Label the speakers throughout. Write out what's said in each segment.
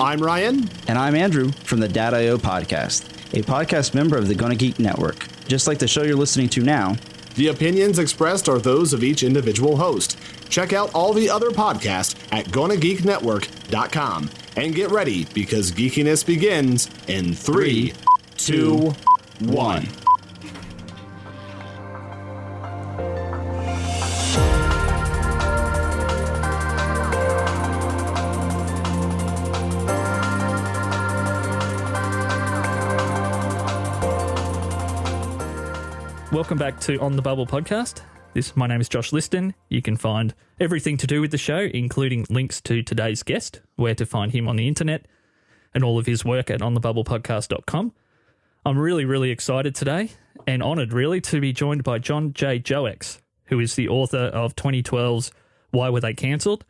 Speaker 1: I'm Ryan.
Speaker 2: And I'm Andrew from the Dad.io podcast, a podcast member of the Gonna Geek Network. Just like the show you're listening to now,
Speaker 1: the opinions expressed are those of each individual host. Check out all the other podcasts at GonnaGeekNetwork.com. And get ready, because geekiness begins in 3, 2, 1.
Speaker 3: Welcome back to On the Bubble podcast. My name is Josh Liston. You can find everything to do with the show, including links to today's guest, where to find him on the internet, and all of his work at onthebubblepodcast.com. I'm really excited today and honoured, really, to be joined by John J. Joex, who is the author of 2012's Why Were They Cancelled?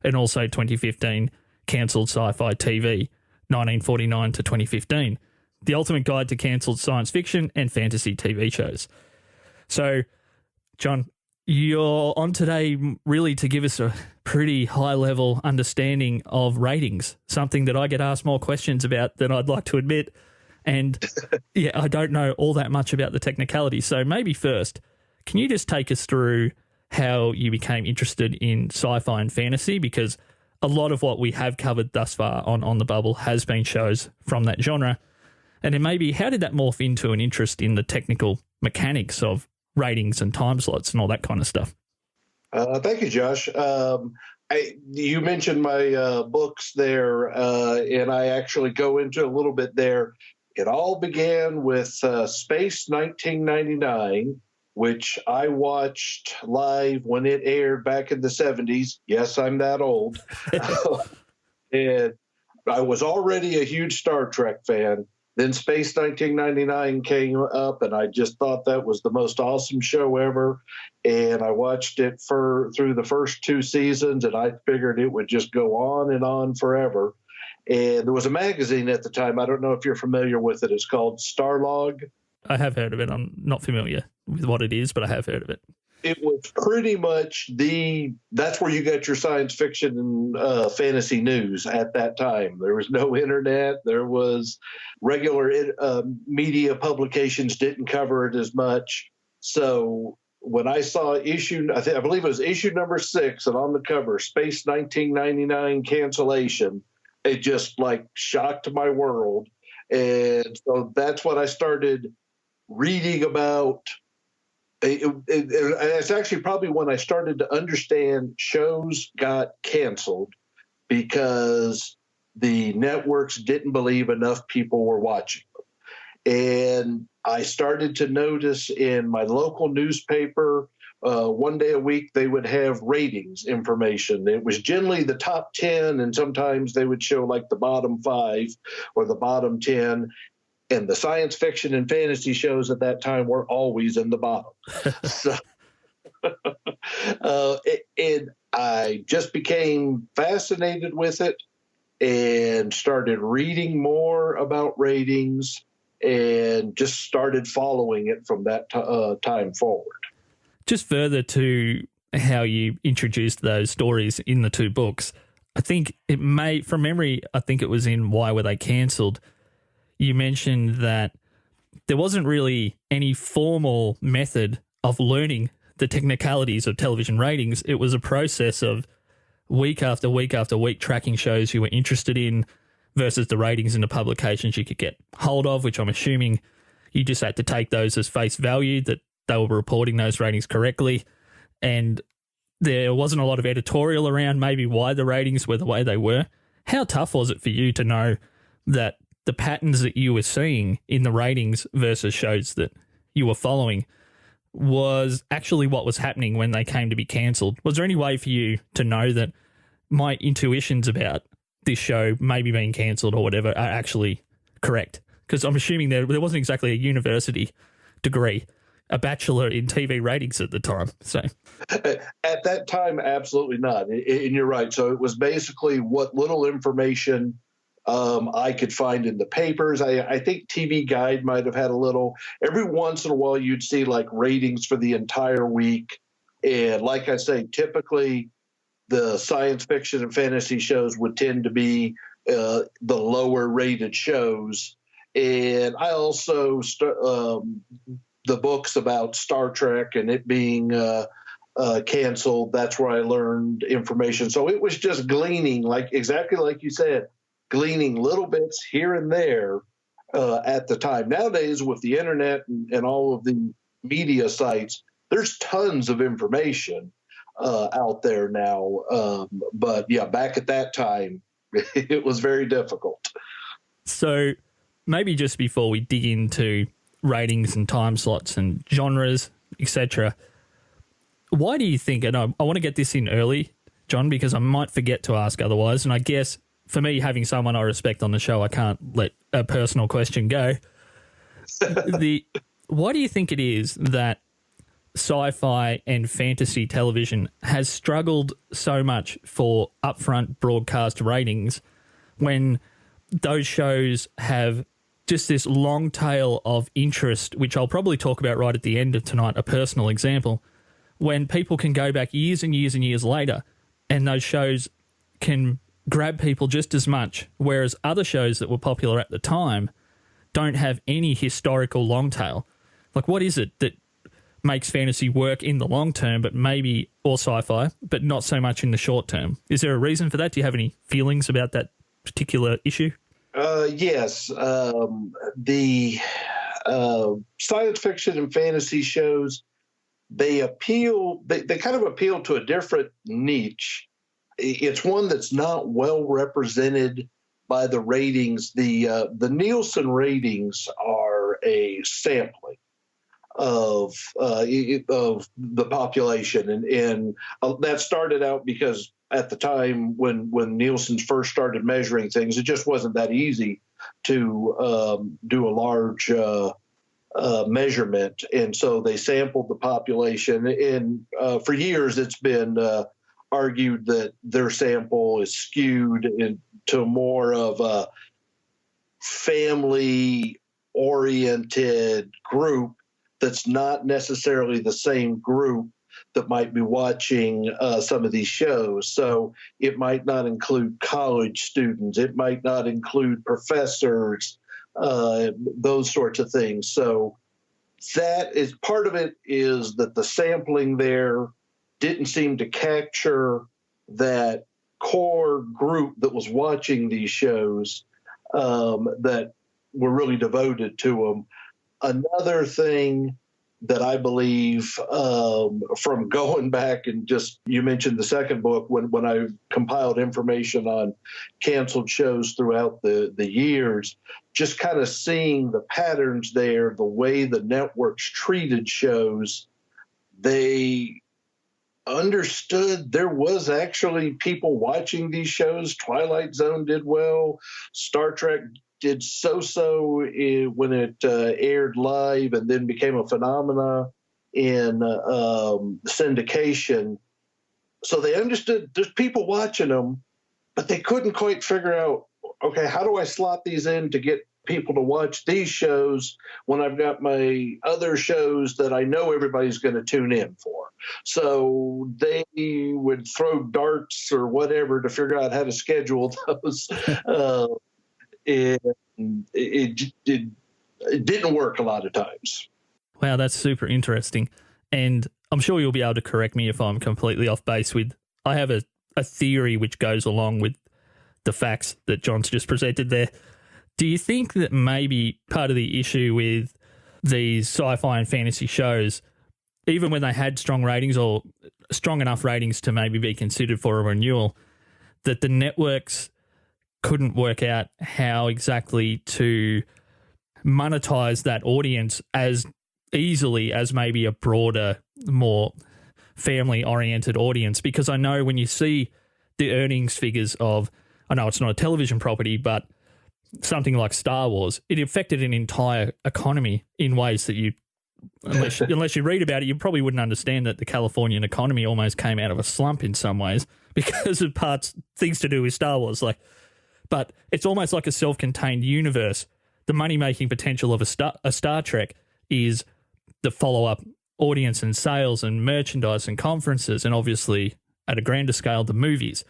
Speaker 3: And also 2015 Cancelled Sci-Fi TV, 1949 to 2015. The ultimate guide to cancelled science fiction and fantasy TV shows. So, John, you're on today really to give us a pretty high-level understanding of ratings, something that I get asked more questions about than I'd like to admit. And, yeah, I don't know all that much about the technicalities. So maybe first, can you just take us through how you became interested in sci-fi and fantasy? Because a lot of what we have covered thus far on The Bubble has been shows from that genre. And then maybe how did that morph into an interest in the technical mechanics of ratings and time slots and all that kind of stuff?
Speaker 4: Thank you, Josh. You mentioned my books there, and I actually go into a little bit there. It all began with Space 1999, which I watched live when it aired back in the 70s. Yes, I'm that old. And I was already a huge Star Trek fan. Then Space 1999 came up, and I just thought that was the most awesome show ever. And I watched it through the first 2 seasons, and I figured it would just go on and on forever. And there was a magazine at the time. I don't know if you're familiar with it. It's called Starlog.
Speaker 3: I have heard of it. I'm not familiar with what it is, but I have heard of it.
Speaker 4: It was pretty much that's where you got your science fiction and fantasy news at that time. There was no internet. There was regular media publications didn't cover it as much. So when I saw I believe it was issue number 6, and on the cover, Space 1999 cancellation, it just shocked my world. And so that's what I started reading about. It's actually probably when I started to understand shows got canceled because the networks didn't believe enough people were watching them. And I started to notice in my local newspaper, one day a week, they would have ratings information. It was generally the top 10, and sometimes they would show the bottom 5 or the bottom 10. And the science fiction and fantasy shows at that time were always in the bottom. And I just became fascinated with it and started reading more about ratings and just started following it from that time forward.
Speaker 3: Just further to how you introduced those stories in the 2 books, I think from memory, I think it was in Why Were They Cancelled? You mentioned that there wasn't really any formal method of learning the technicalities of television ratings. It was a process of week after week after week tracking shows you were interested in versus the ratings in the publications you could get hold of, which I'm assuming you just had to take those as face value, that they were reporting those ratings correctly. And there wasn't a lot of editorial around maybe why the ratings were the way they were. How tough was it for you to know that the patterns that you were seeing in the ratings versus shows that you were following was actually what was happening when they came to be cancelled? Was there any way for you to know that my intuitions about this show maybe being cancelled or whatever are actually correct? Because I'm assuming there wasn't exactly a university degree, a bachelor in TV ratings at the time. So
Speaker 4: at that time, absolutely not. And you're right. So it was basically what little information I could find in the papers. I think TV Guide might have had a little. Every once in a while, you'd see ratings for the entire week. And I say, typically the science fiction and fantasy shows would tend to be the lower rated shows. And I also the books about Star Trek and it being canceled. That's where I learned information. So it was just gleaning, exactly like you said, gleaning little bits here and there at the time. Nowadays, with the internet and all of the media sites, there's tons of information out there now. But yeah, back at that time, it was very difficult.
Speaker 3: So maybe just before we dig into ratings and time slots and genres, etc., why do you think, and I want to get this in early, John, because I might forget to ask otherwise, and I guess for me, having someone I respect on the show, I can't let a personal question go. Why do you think it is that sci-fi and fantasy television has struggled so much for upfront broadcast ratings when those shows have just this long tail of interest, which I'll probably talk about right at the end of tonight, a personal example, when people can go back years and years and years later and those shows can grab people just as much, whereas other shows that were popular at the time don't have any historical long tail. Like, what is it that makes fantasy work in the long term, but maybe, or sci-fi, but not so much in the short term? Is there a reason for that? Do you have any feelings about that particular issue?
Speaker 4: Yes. The science fiction and fantasy shows, they kind of appeal to a different niche. It's one that's not well represented by the ratings. The Nielsen ratings are a sampling of the population, and that started out because at the time when Nielsen first started measuring things, it just wasn't that easy to do a large measurement, and so they sampled the population. And for years, it's been argued that their sample is skewed into more of a family-oriented group that's not necessarily the same group that might be watching some of these shows. So it might not include college students. It might not include professors, those sorts of things. So that is part of it, is that the sampling there didn't seem to capture that core group that was watching these shows, that were really devoted to them. Another thing that I believe, from going back and just, you mentioned the second book, when I compiled information on canceled shows throughout the years, just kind of seeing the patterns there, the way the networks treated shows, they understood there was actually people watching these shows. Twilight Zone did well. Star Trek did so-so when it aired live and then became a phenomena in syndication. So they understood there's people watching them, but they couldn't quite figure out, okay, how do I slot these in to get people to watch these shows when I've got my other shows that I know everybody's going to tune in for? So they would throw darts or whatever to figure out how to schedule those. It didn't work a lot of times.
Speaker 3: Wow, that's super interesting. And I'm sure you'll be able to correct me if I'm completely off base with, I have a theory which goes along with the facts that John's just presented there. Do you think that maybe part of the issue with these sci-fi and fantasy shows, even when they had strong ratings or strong enough ratings to maybe be considered for a renewal, that the networks couldn't work out how exactly to monetize that audience as easily as maybe a broader, more family-oriented audience? Because I know when you see the earnings figures of, I know it's not a television property, but something like Star Wars, it affected an entire economy in ways that you, unless you read about it, you probably wouldn't understand that the Californian economy almost came out of a slump in some ways because of things to do with Star Wars. But it's almost like a self-contained universe. The money-making potential of a Star Trek is the follow-up audience and sales and merchandise and conferences, and obviously at a grander scale, the movies.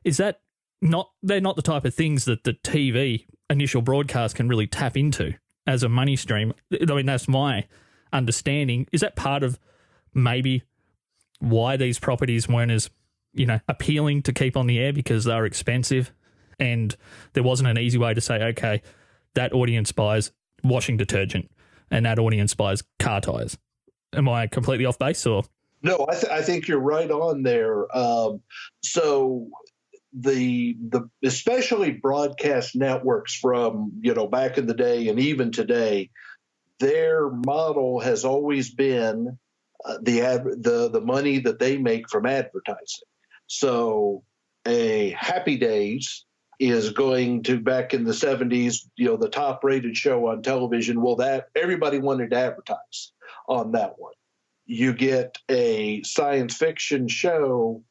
Speaker 3: Is that they're not the type of things that the TV initial broadcast can really tap into as a money stream. I mean, that's my understanding. Is that part of maybe why these properties weren't as, appealing to keep on the air, because they're expensive and there wasn't an easy way to say, okay, that audience buys washing detergent and that audience buys car tires? Am I completely off base, or?
Speaker 4: No, I think you're right on there. So the especially broadcast networks from back in the day and even today, their model has always been the money that they make from advertising. So a Happy Days is going to, back in the 70s, the top rated show on television. Well, that everybody wanted to advertise on that one. You get a science fiction show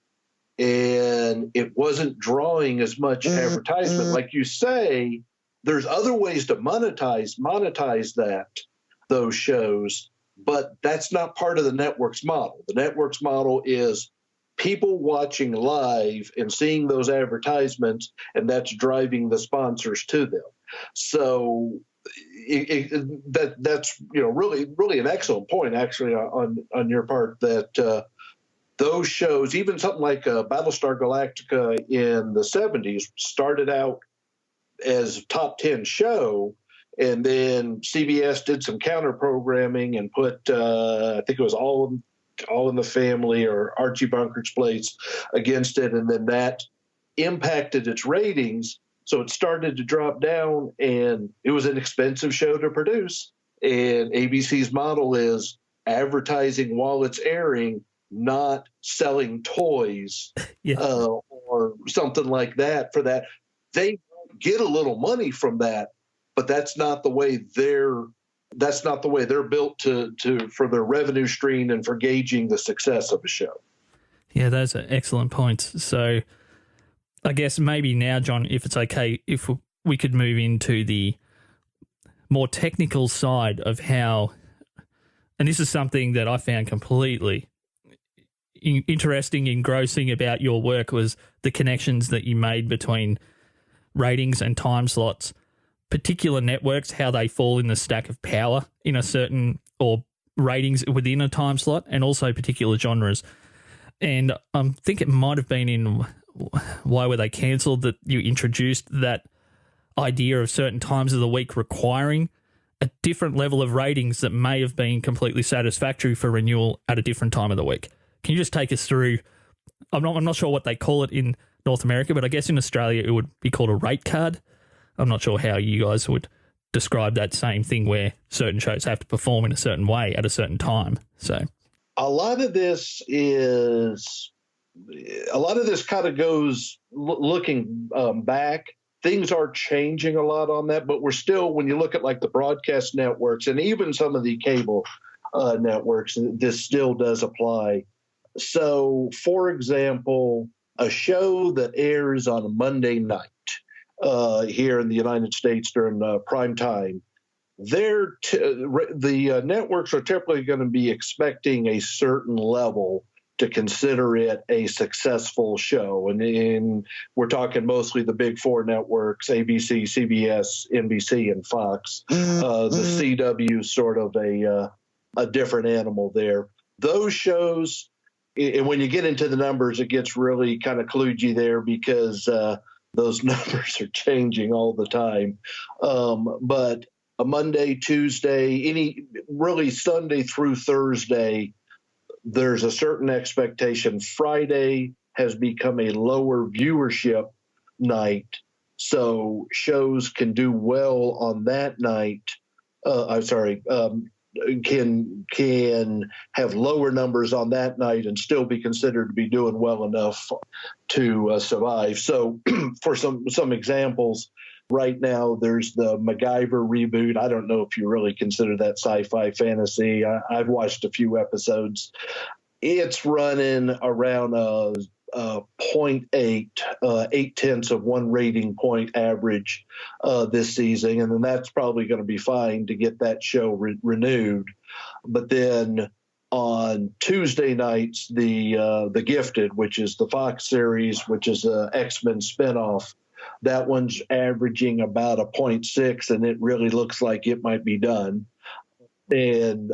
Speaker 4: and it wasn't drawing as much advertisement. Like you say, there's other ways to monetize those shows, but that's not part of the network's model. The network's model is people watching live and seeing those advertisements, and that's driving the sponsors to them. So that's really an excellent point, actually, on your part, that those shows, even something like Battlestar Galactica in the 70s, started out as a top 10 show, and then CBS did some counter programming and put I think it was All in the Family or Archie Bunker's Place against it, and then that impacted its ratings. So it started to drop down, and it was an expensive show to produce. And ABC's model is advertising while it's airing, not selling toys or something like that for that. They get a little money from that, but that's not the way they're built to for their revenue stream and for gauging the success of a show.
Speaker 3: Yeah, those are excellent points. So I guess maybe now, John, if it's okay, if we could move into the more technical side of how, and this is something that I found completely interesting, engrossing about your work, was the connections that you made between ratings and time slots, particular networks, how they fall in the stack of power in a certain, or ratings within a time slot, and also particular genres. And I think it might have been in Why Were They Cancelled that you introduced that idea of certain times of the week requiring a different level of ratings that may have been completely satisfactory for renewal at a different time of the week. Can you just take us through? I'm not sure what they call it in North America, but I guess in Australia it would be called a rate card. I'm not sure how you guys would describe that same thing where certain shows have to perform in a certain way at a certain time. So
Speaker 4: a lot of this kind of goes looking back. Things are changing a lot on that, but we're still, when you look at like the broadcast networks and even some of the cable networks, this still does apply. So, for example, a show that airs on a Monday night here in the United States during prime time, the networks are typically going to be expecting a certain level to consider it a successful show. And we're talking mostly the big four networks, ABC, CBS, NBC, and Fox. The CW is sort of a different animal there. Those shows, and when you get into the numbers, it gets really kind of kludgy there because those numbers are changing all the time. But a Monday, Tuesday, really Sunday through Thursday, there's a certain expectation. Friday has become a lower viewership night, so shows can do well on that night. Can have lower numbers on that night and still be considered to be doing well enough to survive. So for some examples, right now there's the MacGyver reboot. I don't know if you really consider that sci-fi fantasy. I've watched a few episodes. It's running around a 0.8, 0.8 of one rating point average this season, and then that's probably going to be fine to get that show renewed. But then On Tuesday nights, the Gifted, which is the Fox series, which is a X-Men spinoff, that one's averaging about a 0.6, and it really looks like it might be done. And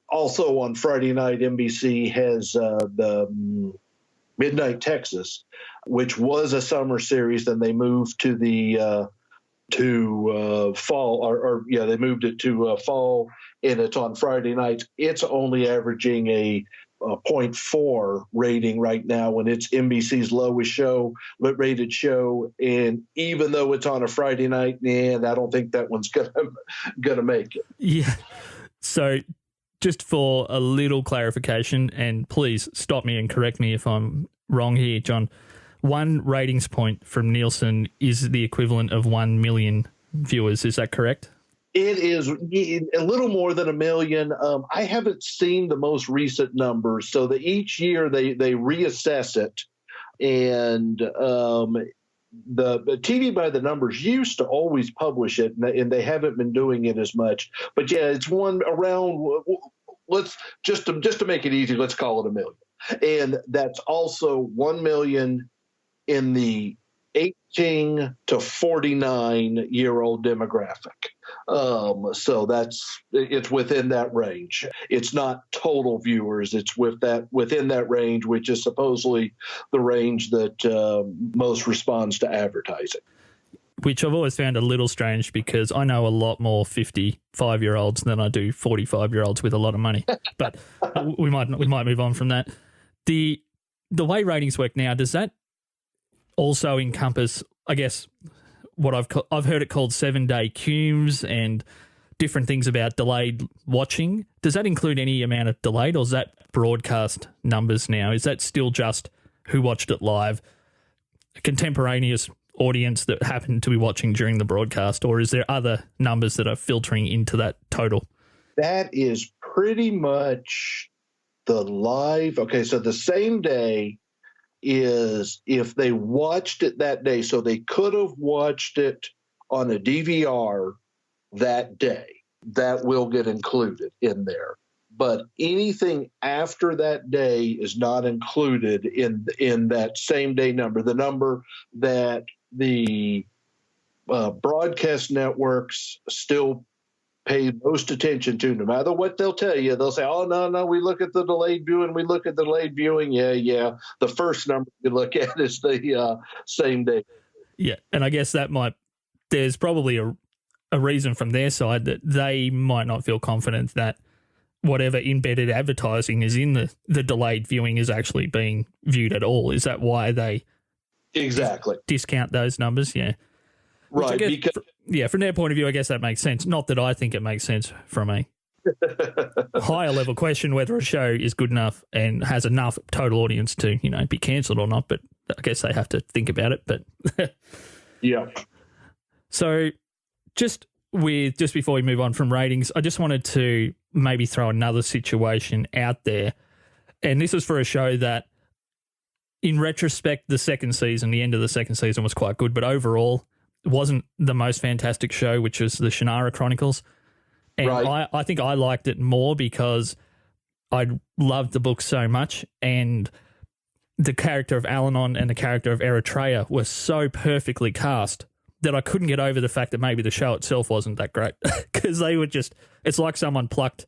Speaker 4: also on Friday night, NBC has the Midnight Texas, which was a summer series. Then they moved to the fall, they moved it to fall, and it's on Friday nights. It's only averaging a 0.4 rating right now, and it's NBC's lowest rated show. And even though it's on a Friday night, I don't think that one's gonna make it.
Speaker 3: Yeah. So just for a little clarification, and please stop me and correct me if I'm wrong here, John, one ratings point from Nielsen is the equivalent of 1 million viewers. Is that correct?
Speaker 4: It is a little more than 1 million. I haven't seen the most recent numbers, so that each year they reassess it. And the TV by the Numbers used to always publish it, and they haven't been doing it as much. But yeah, it's one around. Let's just to make it easy, let's call it 1 million, and that's also 1 million in the 18 to 49-year-old demographic. So it's within that range. It's not total viewers. It's within that range, which is supposedly the range that most responds to advertising.
Speaker 3: Which I've always found a little strange, because I know a lot more 55-year-olds than I do 45-year-olds with a lot of money. But we might move on from that. The way ratings work now, does that also encompass, I guess, what I've heard it called 7-day cumes and different things about delayed watching? Does that include any amount of delayed, or is that broadcast numbers now? Is that still just who watched it live, a contemporaneous audience that happened to be watching during the broadcast, or is there other numbers that are filtering into that total?
Speaker 4: That is pretty much the live. Okay, so the same day is if they watched it that day. So they could have watched it on a DVR that day. That will get included in there. But anything after that day is not included in that same day number. The number that the broadcast networks still pay most attention to, no matter what they'll tell you. They'll say, oh, no, we look at the delayed viewing. Yeah. The first number you look at is the same day.
Speaker 3: Yeah, and I guess there's probably a reason from their side that they might not feel confident that whatever embedded advertising is in the delayed viewing is actually being viewed at all. Is that why they
Speaker 4: exactly
Speaker 3: discount those numbers? Yeah.
Speaker 4: Right.
Speaker 3: From their point of view, I guess that makes sense. Not that I think it makes sense from a higher level question whether a show is good enough and has enough total audience to, be cancelled or not. But I guess they have to think about it. But
Speaker 4: yeah.
Speaker 3: So just before we move on from ratings, I just wanted to maybe throw another situation out there. And this is for a show that, in retrospect, the end of the second season was quite good, but overall it wasn't the most fantastic show, which was the Shannara Chronicles. And right. I think I liked it more because I loved the book so much, and the character of Al-Anon and the character of Eritrea were so perfectly cast that I couldn't get over the fact that maybe the show itself wasn't that great, because they were it's like someone plucked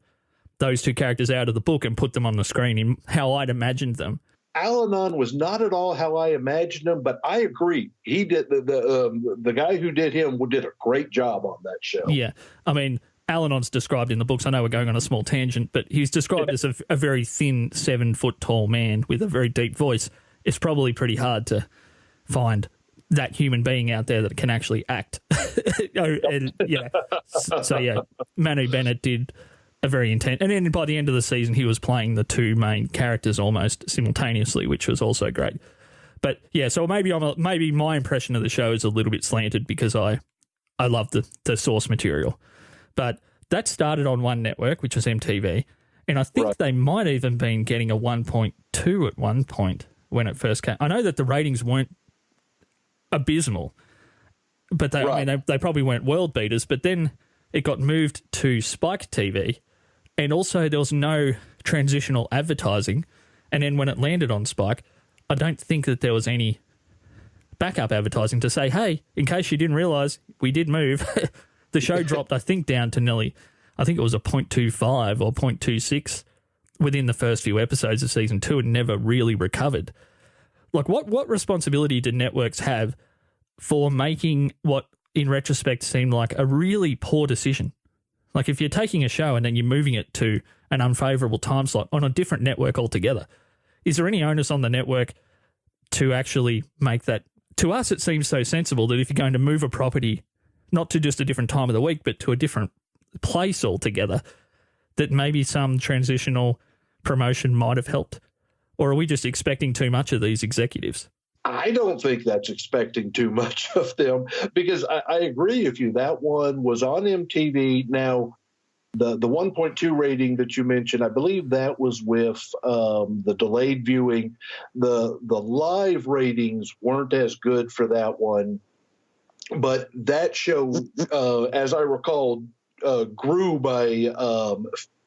Speaker 3: those two characters out of the book and put them on the screen in how I'd imagined them.
Speaker 4: Al-Anon was not at all how I imagined him, but I agree. He did the guy who did him did a great job on that show.
Speaker 3: Yeah, I mean, Al-Anon's described in the books. I know we're going on a small tangent, but he's described as a very thin, 7-foot tall man with a very deep voice. It's probably pretty hard to find that human being out there that can actually act. Manu Bennett did a very intense, and then by the end of the season he was playing the two main characters almost simultaneously, which was also great. But yeah, so maybe my impression of the show is a little bit slanted because I love the source material. But that started on one network, which was MTV, and I think they might even been getting a 1.2 at one point when it first came. I know that the ratings weren't abysmal, but they probably weren't world beaters. But then it got moved to Spike TV, and also there was no transitional advertising. And then when it landed on Spike, I don't think that there was any backup advertising to say, hey, in case you didn't realise, we did move. The show dropped, I think, down to nearly, I think it was a 0.25 or 0.26 within the first few episodes of season 2 and never really recovered. Like, what responsibility did networks have for making what, in retrospect, seemed like a really poor decision? Like, if you're taking a show and then you're moving it to an unfavourable time slot on a different network altogether, is there any onus on the network to actually make that? To us, it seems so sensible that if you're going to move a property, not to just a different time of the week, but to a different place altogether, that maybe some transitional promotion might have helped? Or are we just expecting too much of these executives?
Speaker 4: I don't think that's expecting too much of them, because I agree with you. That one was on MTV. Now, the 1.2 rating that you mentioned, I believe that was with the delayed viewing. The live ratings weren't as good for that one, but that show, as I recall, grew by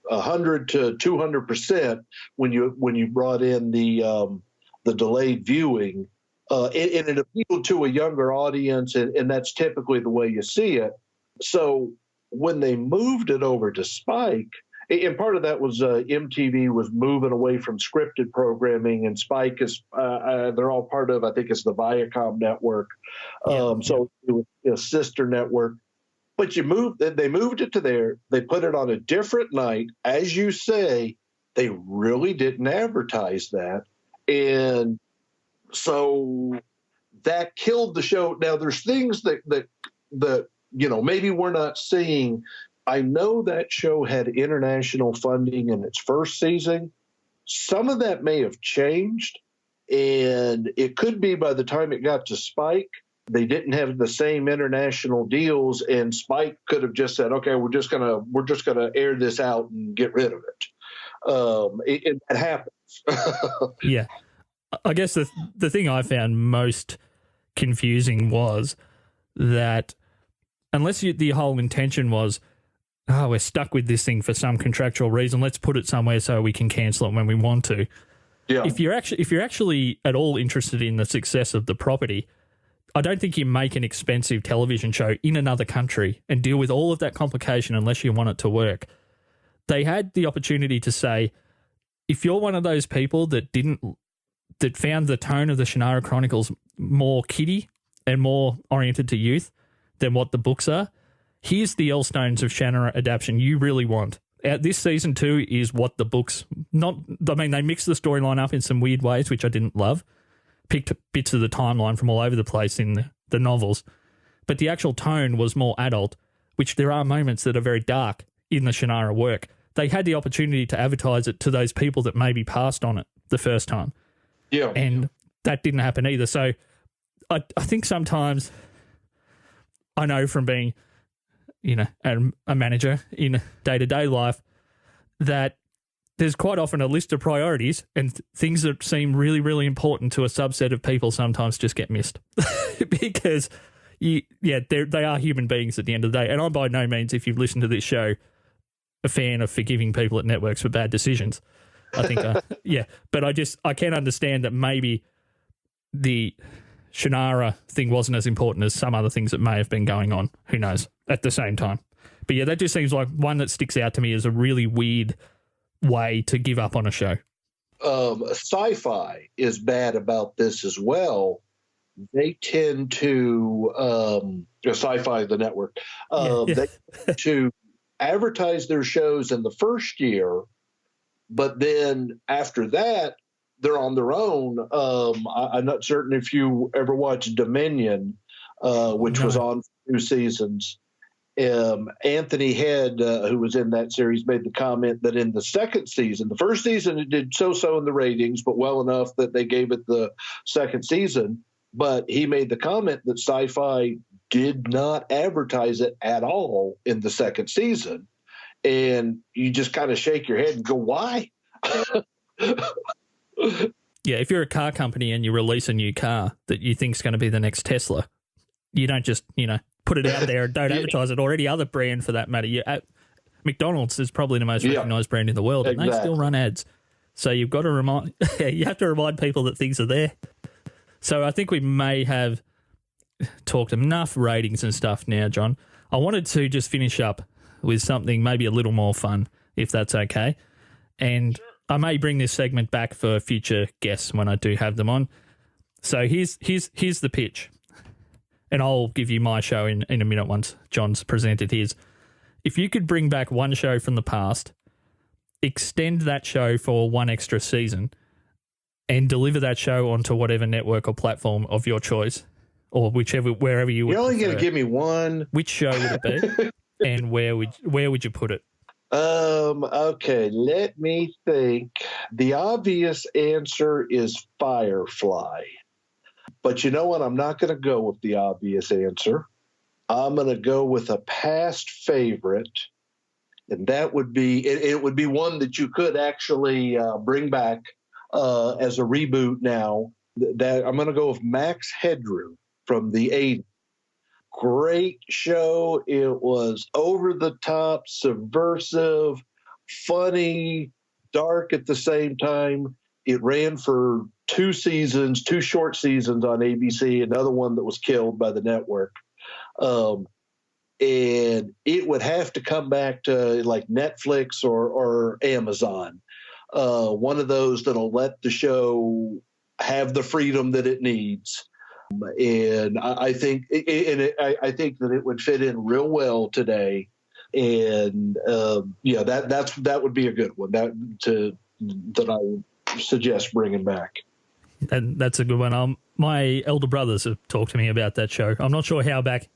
Speaker 4: 100 to 200% when you brought in the delayed viewing, and it appealed to a younger audience, and that's typically the way you see it. So when they moved it over to Spike, and part of that was MTV was moving away from scripted programming, and Spike is they're all part of, I think it's the Viacom network. So it was a sister network. But they moved it to there. They put it on a different night. As you say, they really didn't advertise that. And so that killed the show. Now, there's things that maybe we're not seeing. I know that show had international funding in its first season. Some of that may have changed, and it could be by the time it got to Spike, they didn't have the same international deals, and Spike could have just said, "Okay, we're just gonna air this out and get rid of it." It happens.
Speaker 3: Yeah, I guess the thing I found most confusing was that unless the whole intention was, we're stuck with this thing for some contractual reason, let's put it somewhere so we can cancel it when we want to.
Speaker 4: Yeah.
Speaker 3: If you're actually at all interested in the success of the property, I don't think you make an expensive television show in another country and deal with all of that complication unless you want it to work. They had the opportunity to say, if you're one of those people that found the tone of the Shannara Chronicles more kiddie and more oriented to youth than what the books are, here's the Elstones of Shannara adaptation you really want. This season 2 is what the books, they mixed the storyline up in some weird ways, which I didn't love. Picked bits of the timeline from all over the place in the novels. But the actual tone was more adult, which there are moments that are very dark in the Shannara work. They had the opportunity to advertise it to those people that maybe passed on it the first time.
Speaker 4: Yeah.
Speaker 3: And that didn't happen either. So I think sometimes, I know from being, a manager in day-to-day life, that there's quite often a list of priorities, and things that seem really, really important to a subset of people sometimes just get missed because, they are human beings at the end of the day. And I'm by no means, if you've listened to this show, a fan of forgiving people at networks for bad decisions. I think, but I can understand that maybe the Shannara thing wasn't as important as some other things that may have been going on. Who knows? At the same time. But yeah, that just seems like one that sticks out to me as a really weird way to give up on a show.
Speaker 4: Sci-fi is bad about this as well. They tend to Sci-fi, the network. They tend to advertise their shows in the first year, but then after that, they're on their own. I'm not certain if you ever watched Dominion, which was on for 2 seasons. Anthony Head, who was in that series, made the comment that in the second season, the first season it did so-so in the ratings, but well enough that they gave it the second season. But he made the comment that Sci-Fi did not advertise it at all in the second season. And you just kind of shake your head and go, why?
Speaker 3: Yeah, if you're a car company and you release a new car that you think is going to be the next Tesla, you don't just, put it out there and don't advertise it, or any other brand for that matter. McDonald's is probably the most recognized brand in the world, and they still run ads. So you've got to you have to remind people that things are there. So I think we may have talked enough ratings and stuff now, John. I wanted to just finish up with something maybe a little more fun, if that's okay. And I may bring this segment back for future guests when I do have them on. So here's the pitch. And I'll give you my show in a minute once John's presented his. If you could bring back one show from the past, extend that show for one extra season, and deliver that show onto whatever network or platform of your choice, or wherever you would.
Speaker 4: You're only going to
Speaker 3: prefer,
Speaker 4: give me one.
Speaker 3: which show would it be, and where would you put it?
Speaker 4: Okay, let me think. The obvious answer is Firefly. But you know what? I'm not going to go with the obvious answer. I'm going to go with a past favorite, and that would be it would be one that you could actually bring back as a reboot now. That I'm going to go with Max Headroom from the 80s. Great show. It was over the top, subversive, funny, dark at the same time. It ran for 2 seasons, 2 short seasons on ABC, another one that was killed by the network. And it would have to come back to like Netflix or Amazon, one of those that'll let the show have the freedom that it needs. And I think I think that it would fit in real well today. And that would be a good one that I would suggest bringing back.
Speaker 3: And that's a good one. My elder brothers have talked to me about that show. I'm not sure how back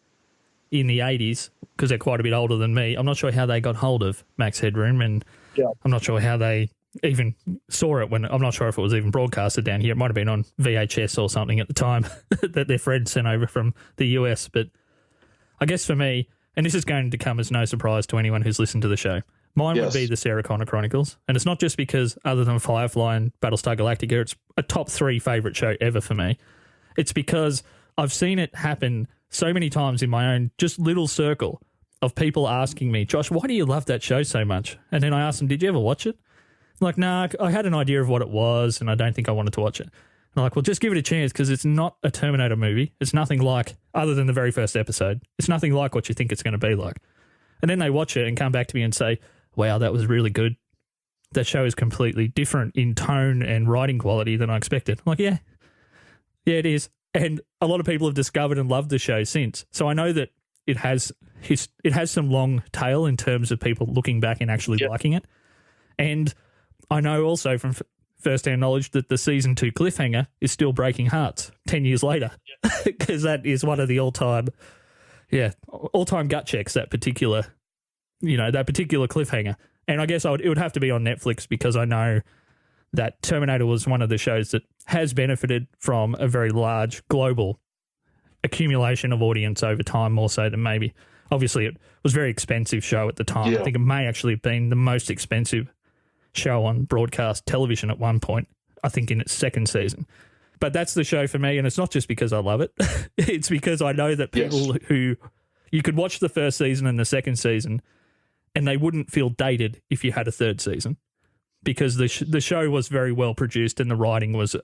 Speaker 3: in the 80s, because they're quite a bit older than me, I'm not sure how they got hold of Max Headroom, and I'm not sure how they even saw it I'm not sure if it was even broadcasted down here. It might have been on VHS or something at the time that their friend sent over from the US. But I guess for me, and this is going to come as no surprise to anyone who's listened to the show, mine would be the Sarah Connor Chronicles. And it's not just because, other than Firefly and Battlestar Galactica, it's a top 3 favourite show ever for me. It's because I've seen it happen so many times in my own just little circle of people asking me, Josh, why do you love that show so much? And then I ask them, did you ever watch it? I'm like, nah, I had an idea of what it was, and I don't think I wanted to watch it. And I'm like, well, just give it a chance, because it's not a Terminator movie. It's nothing like, other than the very first episode, it's nothing like what you think it's going to be like. And then they watch it and come back to me and say, wow, that was really good. That show is completely different in tone and writing quality than I expected. I'm like, yeah, it is. And a lot of people have discovered and loved the show since. So I know that it has some long tail in terms of people looking back and actually liking it. And I know also from first-hand knowledge that the season 2 cliffhanger is still breaking hearts 10 years later, because that is one of the all-time gut checks, that particular cliffhanger. And I guess it would have to be on Netflix, because I know that Terminator was one of the shows that has benefited from a very large global accumulation of audience over time, more so than maybe. Obviously, it was a very expensive show at the time. Yeah. I think it may actually have been the most expensive show on broadcast television at one point, I think in its 2nd season. But that's the show for me, and it's not just because I love it. It's because I know that people who... You could watch the 1st season and the 2nd season, and they wouldn't feel dated if you had a 3rd season, because the show was very well produced and the writing was...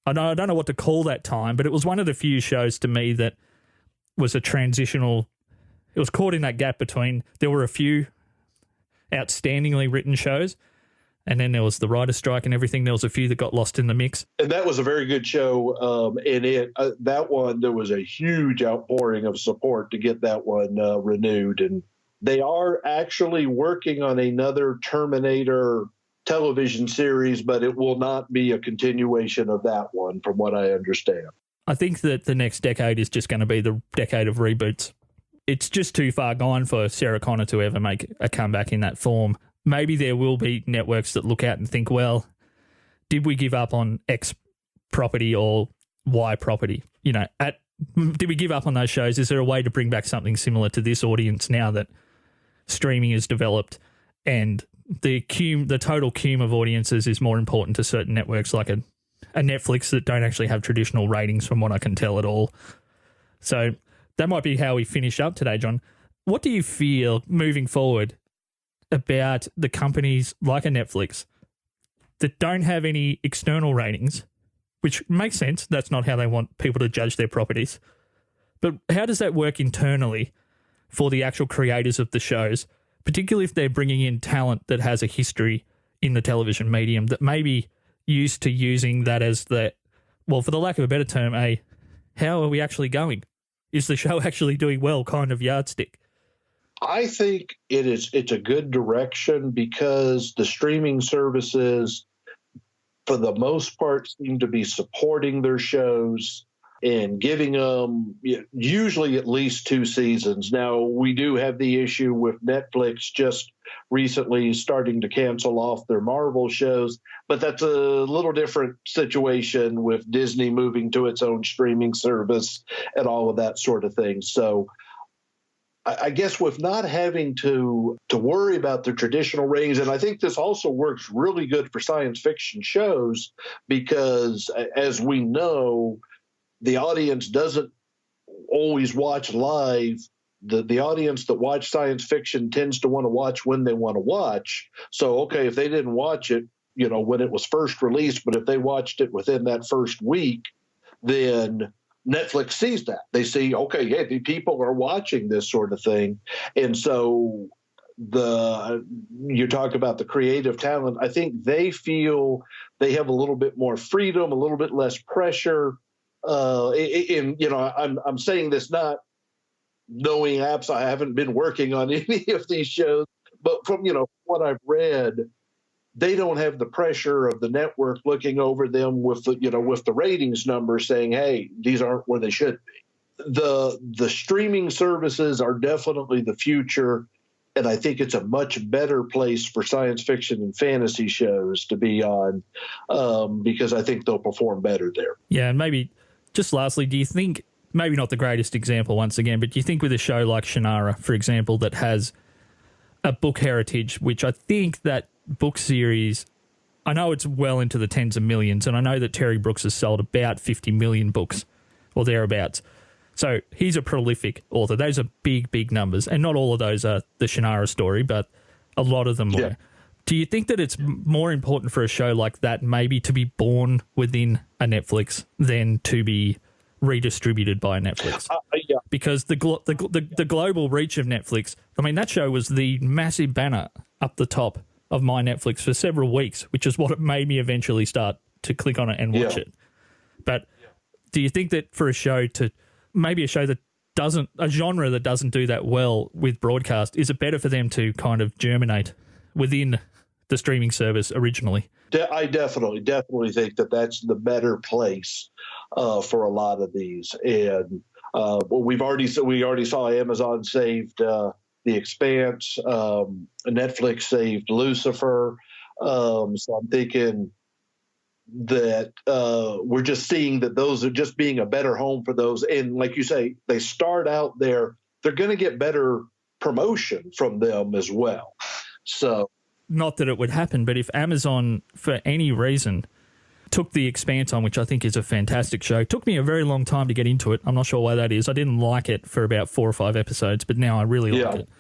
Speaker 3: I don't know what to call that time, but it was one of the few shows to me that was a transitional... It was caught in that gap between... There were a few outstandingly written shows, and then there was the writer's strike and everything. There was a few that got lost in the mix. And
Speaker 4: that was a very good show. And that one, there was a huge outpouring of support to get that one renewed. And they are actually working on another Terminator television series, but it will not be a continuation of that one, from what I understand.
Speaker 3: I think that the next decade is just going to be the decade of reboots. It's just too far gone for Sarah Connor to ever make a comeback in that form. Maybe there will be networks that look out and think, well, did we give up on X property or Y property? Did we give up on those shows? Is there a way to bring back something similar to this audience now that streaming is developed and the total cume of audiences is more important to certain networks like a Netflix that don't actually have traditional ratings, from what I can tell at all? So that might be how we finish up today, John. What do you feel moving forward about the companies like a Netflix that don't have any external ratings, which makes sense. That's not how they want people to judge their properties. But how does that work internally for the actual creators of the shows, particularly if they're bringing in talent that has a history in the television medium that may be used to using that as the, well, for the lack of a better term, how are we actually going? Is the show actually doing well kind of yardstick?
Speaker 4: I think it's a good direction because the streaming services, for the most part, seem to be supporting their shows and giving them usually at least 2 seasons. Now, we do have the issue with Netflix just recently starting to cancel off their Marvel shows, but that's a little different situation with Disney moving to its own streaming service and all of that sort of thing. So I guess with not having to worry about the traditional ratings, and I think this also works really good for science fiction shows because, as we know, the audience doesn't always watch live. The audience that watch science fiction tends to want to watch when they want to watch. So, okay, if they didn't watch it, when it was first released, but if they watched it within that first week, then Netflix sees that. They see, okay, yeah, the people are watching this sort of thing. And so you talk about the creative talent. I think they feel they have a little bit more freedom, a little bit less pressure. I'm saying this not knowing apps. I haven't been working on any of these shows, but from, what I've read, they don't have the pressure of the network looking over them with the ratings numbers saying, hey, these aren't where they should be. The streaming services are definitely the future, and I think it's a much better place for science fiction and fantasy shows to be on because I think they'll perform better there.
Speaker 3: Yeah, and maybe just lastly, do you think, maybe not the greatest example once again, but do you think with a show like Shannara, for example, that has a book heritage, which I think that book series, I know it's well into the tens of millions, and I know that Terry Brooks has sold about 50 million books or thereabouts. So he's a prolific author. Those are big, big numbers, and not all of those are the Shannara story, but a lot of them were. Do you think that it's more important for a show like that maybe to be born within a Netflix than to be redistributed by Netflix?
Speaker 4: Yeah.
Speaker 3: Because the global reach of Netflix, I mean, that show was the massive banner up the top of my Netflix for several weeks, which is what it made me eventually start to click on it and watch it. But do you think that for a show that a genre that doesn't do that well with broadcast, is it better for them to kind of germinate within the streaming service originally?
Speaker 4: I definitely think that that's the better place for a lot of these. And we already saw Amazon saved The Expanse, Netflix saved Lucifer. So I'm thinking that we're just seeing that those are just being a better home for those. And like you say, they start out there, they're going to get better promotion from them as well. So,
Speaker 3: not that it would happen, but if Amazon, for any reason, took The Expanse on, which I think is a fantastic show, took me a very long time to get into it. I'm not sure why that is. I didn't like it for about 4 or 5 episodes, but now I really like it.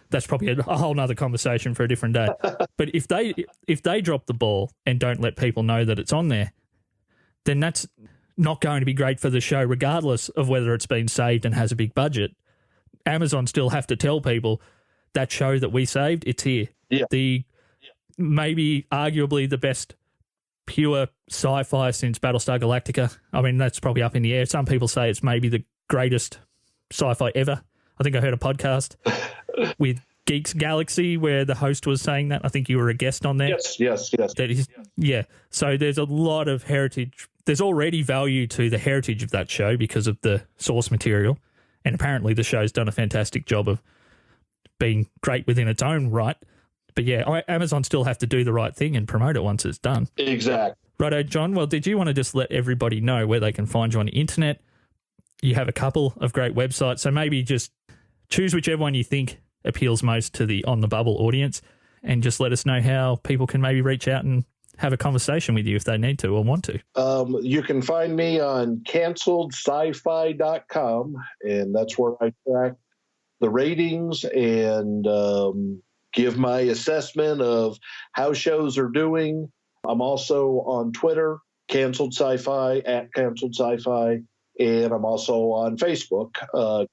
Speaker 3: That's probably a whole nother conversation for a different day. But if they drop the ball and don't let people know that it's on there, then that's not going to be great for the show, regardless of whether it's been saved and has a big budget. Amazon still have to tell people that show that we saved, it's here.
Speaker 4: Yeah.
Speaker 3: Maybe arguably the best pure sci-fi since Battlestar Galactica. I mean, that's probably up in the air. Some people say it's maybe the greatest sci-fi ever. I think I heard a podcast with Geeks Galaxy where the host was saying that. I think you were a guest on there.
Speaker 4: Yes.
Speaker 3: Yeah. So there's a lot of heritage. There's already value to the heritage of that show because of the source material. And apparently the show's done a fantastic job of being great within its own right. But yeah, Amazon still have to do the right thing and promote it once it's done.
Speaker 4: Exactly.
Speaker 3: Righto, John. Well, did you want to just let everybody know where they can find you on the internet? You have a couple of great websites, so maybe just choose whichever one you think appeals most to the On the Bubble audience and just let us know how people can maybe reach out and have a conversation with you if they need to or want to.
Speaker 4: You can find me on cancelledsci-fi.com, and that's where I track the ratings and give my assessment of how shows are doing. I'm also on Twitter, Canceled Sci-Fi, at Canceled Sci-Fi, and I'm also on Facebook,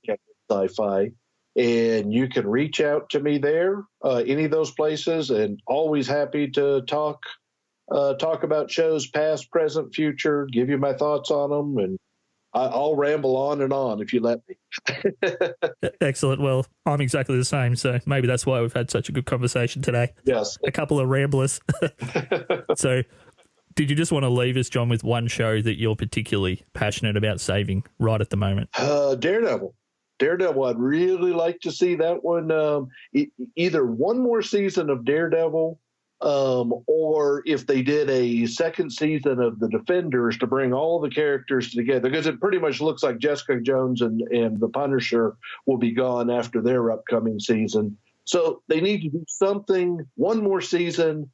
Speaker 4: Canceled Sci-Fi. And you can reach out to me there, any of those places, and always happy to talk about shows, past, present, future, give you my thoughts on them, and I'll ramble on and on if you let me.
Speaker 3: Excellent. Well, I'm exactly the same, so maybe that's why we've had such a good conversation today.
Speaker 4: Yes.
Speaker 3: A couple of ramblers. So, did you just want to leave us, John, with one show that you're particularly passionate about saving right at the moment?
Speaker 4: Daredevil. I'd really like to see that one. Either one more season of Daredevil, or if they did a second season of The Defenders to bring all the characters together, because it pretty much looks like Jessica Jones and the Punisher will be gone after their upcoming season. So they need to do something, one more season,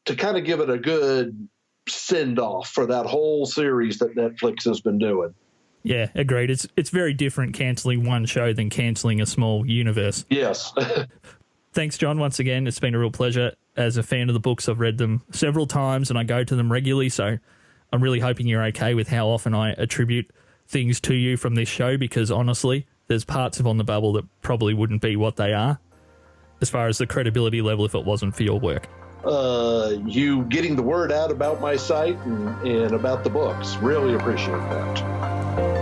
Speaker 4: to kind of give it a good send-off for that whole series that Netflix has been doing.
Speaker 3: Yeah, agreed. It's very different cancelling one show than cancelling a small universe.
Speaker 4: Yes.
Speaker 3: Thanks, John, once again. It's been a real pleasure. As a fan of the books, I've read them several times and I go to them regularly, so I'm really hoping you're okay with how often I attribute things to you from this show, because honestly, there's parts of On the Bubble that probably wouldn't be what they are as far as the credibility level if it wasn't for your work.
Speaker 4: You getting the word out about my site and about the books. Really appreciate that.